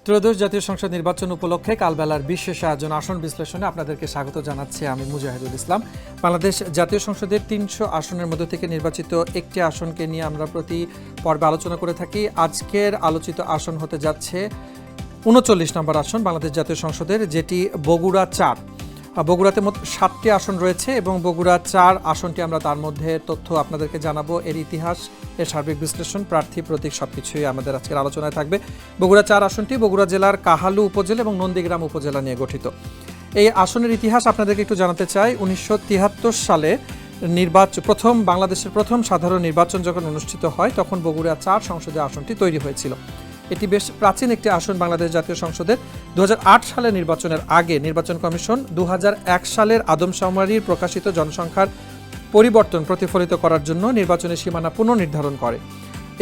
ত্রয়োদশ জাতীয় সংসদ নির্বাচন উপলক্ষে কালবেলার বিশেষ আয়োজন আসন বিশ্লেষণে আপনাদেরকে স্বাগত জানাচ্ছি আমি মুজাহিদুল ইসলাম। বাংলাদেশ জাতীয় সংসদের ৩০০ আসনের মধ্য থেকে নির্বাচিত একটি আসনকে নিয়ে আমরা প্রতি পর্বে আলোচনা করে থাকি। আজকের আলোচিত আসন হতে যাচ্ছে ৩৯ নম্বর আসন বাংলাদেশ জাতীয় সংসদের, যেটি বগুড়া ৪। বগুড়াতে মোট ৭টি আসন রয়েছে এবং বগুড়া ৪ আসনটি আমরা তার মধ্যে তথ্য আপনাদেরকে জানাবো, এর ইতিহাস, এর সার্বিক বিশ্লেষণ, প্রার্থী প্রতীক সবকিছুই আমাদের আজকের আলোচনায় থাকবে। বগুড়া ৪ আসনটি বগুড়া জেলার কাহালু উপজেলা এবং নন্দীগ্রাম উপজেলা নিয়ে গঠিত। এই আসনের ইতিহাস আপনাদেরকে একটু জানাতে চাই। ১৯৭৩ সালে বাংলাদেশের প্রথম সাধারণ নির্বাচন যখন অনুষ্ঠিত হয় তখন বগুড়া ৪ সংসদীয় আসনটি তৈরি হয়েছিল। এটি বেশ প্রাচীন একটি আসন বাংলাদেশ জাতীয় সংসদের। ২০০৮ সালের নির্বাচনের আগে নির্বাচন কমিশন ২০০১ সালের আদমশুমারির প্রকাশিত জনসংখ্যার পরিবর্তন প্রতিফলিত করার জন্য নির্বাচনের সীমানা পুনর্নির্ধারণ করে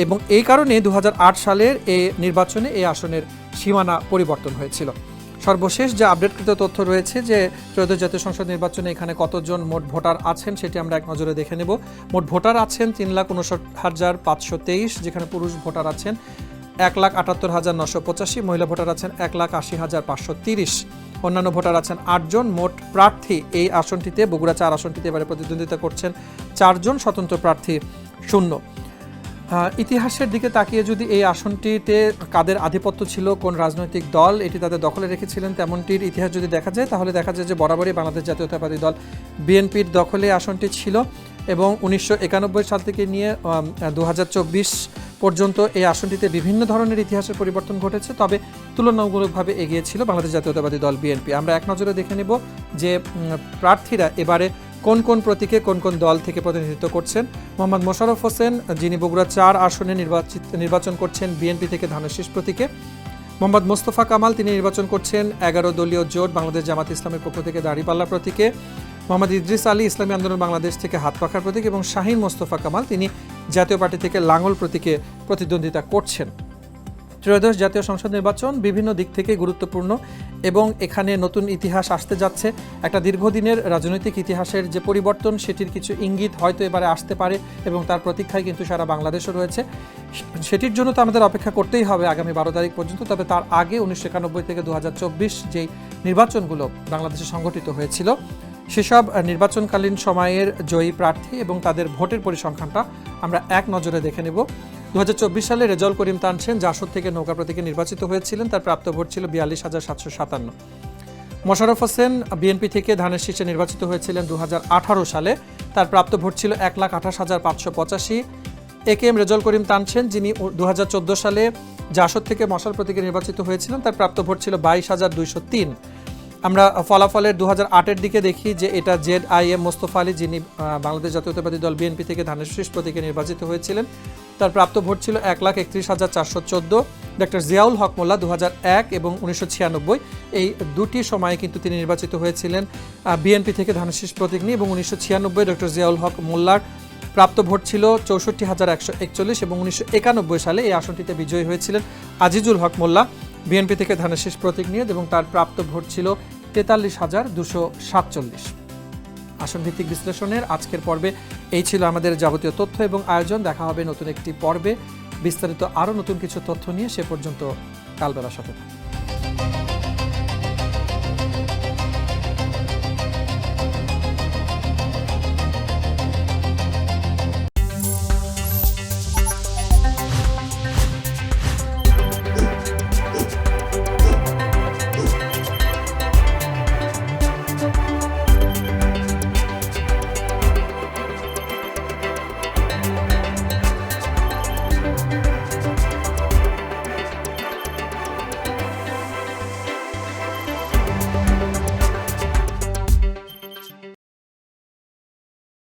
এবং এই কারণে ২০০৮ সালের এই নির্বাচনে এই আসনের সীমানা পরিবর্তন হয়েছিল। সর্বশেষ যে আপডেটকৃত তথ্য রয়েছে যে ত্রয়োদশ জাতীয় সংসদ নির্বাচনে এখানে কতজন মোট ভোটার আছেন সেটি আমরা এক নজরে দেখে নেব। মোট ভোটার আছেন ৩,৫৯,৫২৩, যেখানে পুরুষ ভোটার আছেন ১,৭৮,৯৮৫, মহিলা ভোটার আছেন ১,৮০,৫৩০, অন্যান্য ভোটার আছেন ৮ জন। মোট প্রার্থী এই আসনটিতে, বগুড়া ৪ আসনটিতে এবারে প্রতিদ্বন্দ্বিতা করছেন ৪ জন, স্বতন্ত্র প্রার্থী 0। ইতিহাসের দিকে তাকিয়ে যদি এই আসনটিতে কাদের আধিপত্য ছিল, কোন রাজনৈতিক দল এটি তাদের দখলে রেখেছিলেন, তেমনটির ইতিহাস যদি দেখা যায় তাহলে দেখা যায় যে বরাবরই বাংলাদেশ জাতীয়তাবাদী দল বিএনপির দখলে আসনটি ছিল এবং ১৯৯১ সাল থেকে নিয়ে ২০২৪ পর্যন্ত এই আসনটিতে বিভিন্ন ধরনের ইতিহাসের পরিবর্তন ঘটেছে, তবে তুলনামূলকভাবে এগিয়ে ছিল বাংলাদেশ জাতীয়তাবাদী দল বিএনপি। আমরা এক নজরে দেখে নেব যে প্রার্থীরা এবারে কোন কোন প্রতীকে কোন কোন দল থেকে প্রতিনিধিত্ব করছেন। মোহাম্মদ মোশাররফ হোসেন, যিনি বগুড়া ৪ আসনে নির্বাচন করছেন বিএনপি থেকে ধানের শীষ প্রতীকে। মোহাম্মদ মোস্তফা কামাল, তিনি নির্বাচন করছেন ১১ দলীয় জোট বাংলাদেশ জামাত ইসলামের পক্ষ থেকে দাঁড়িপাল্লা প্রতীকে। মোহাম্মদ ইদ্রিস আলী, ইসলামী আন্দোলন বাংলাদেশ থেকে হাত পাখার প্রতীক, এবং শাহীন মোস্তফা কামাল, তিনি জাতীয় পার্টি থেকে লাঙ্গল প্রতীকে প্রতিদ্বন্দ্বিতা করছেন। ত্রয়োদশ জাতীয় সংসদ নির্বাচন বিভিন্ন দিক থেকে গুরুত্বপূর্ণ এবং এখানে নতুন ইতিহাস আসতে যাচ্ছে। একটা দীর্ঘদিনের রাজনৈতিক ইতিহাসের যে পরিবর্তন সেটির কিছু ইঙ্গিত হয়তো এবারে আসতে পারে এবং তার প্রতীক্ষায় কিন্তু সারা বাংলাদেশও রয়েছে। সেটির জন্য তো আমাদের অপেক্ষা করতেই হবে আগামী ১২ তারিখ পর্যন্ত। তবে তার আগে ১৯৯১ থেকে ২০২৪ যেই নির্বাচনগুলো বাংলাদেশে সংগঠিত হয়েছিল সেসব নির্বাচনকালীন সময়ের জয়ী প্রার্থী এবং তাদের ভোটের পরিসংখ্যানটা আমরা এক নজরে দেখে নেব। ২০২৪ সালে রেজাউল করিম তানসেন জাসদ থেকে নৌকা প্রতীকে নির্বাচিত হয়েছিলেন, তার প্রাপ্ত ভোট ছিল ৪২,৭৫৭। মোশাররফ হোসেন বিএনপি থেকে ধানের শীষে নির্বাচিত হয়েছিলেন ২০১৮ সালে, তার প্রাপ্ত ভোট ছিল ১,২৮,৫৮৫। একেএম রেজাউল করিম তানসেন, যিনি ২০১৪ সালে জাসদ থেকে মশাল প্রতীকে নির্বাচিত হয়েছিলেন, তার প্রাপ্ত ভোট ছিল ২২,২০৩। আমরা ফলাফলের ২০০৮-এর দিকে দেখি যে এটা ZIM মোস্তফা আলী, যিনি বাংলাদেশ জাতীয়তাবাদী দল বিএনপি থেকে ধানের শীষ প্রতীকে নির্বাচিত হয়েছিলেন, তার প্রাপ্ত ভোট ছিল ১,৩১,৪১৪। ডক্টর জিয়াউল হক মোল্লা ২০০১ এবং ১৯৯৬ এই দুটি সময়ে কিন্তু তিনি নির্বাচিত হয়েছিলেন বিএনপি থেকে ধানের শীষ প্রতীক নিয়ে, এবং ১৯৯৬ ডক্টর জিয়াউল হক মোল্লার প্রাপ্ত ভোট ছিল ৬৪,১৪১ এবং ১৯৯১ সালে এই আসনটিতে বিজয়ী হয়েছিলেন আজিজুল হক মোল্লা বিএনপি থেকে ধানের শীষ প্রতীক নিয়ে, এবং তার প্রাপ্ত ভোট ছিল ৪৩,২৪৭। আসন ভিত্তিক বিশ্লেষণের আজকের পর্বে এই ছিল আমাদের যাবতীয় তথ্য এবং আয়োজন। দেখা হবে নতুন একটি পর্বে বিস্তারিত আরও নতুন কিছু তথ্য নিয়ে। সে পর্যন্ত কালবেলার সাথে থাকুন।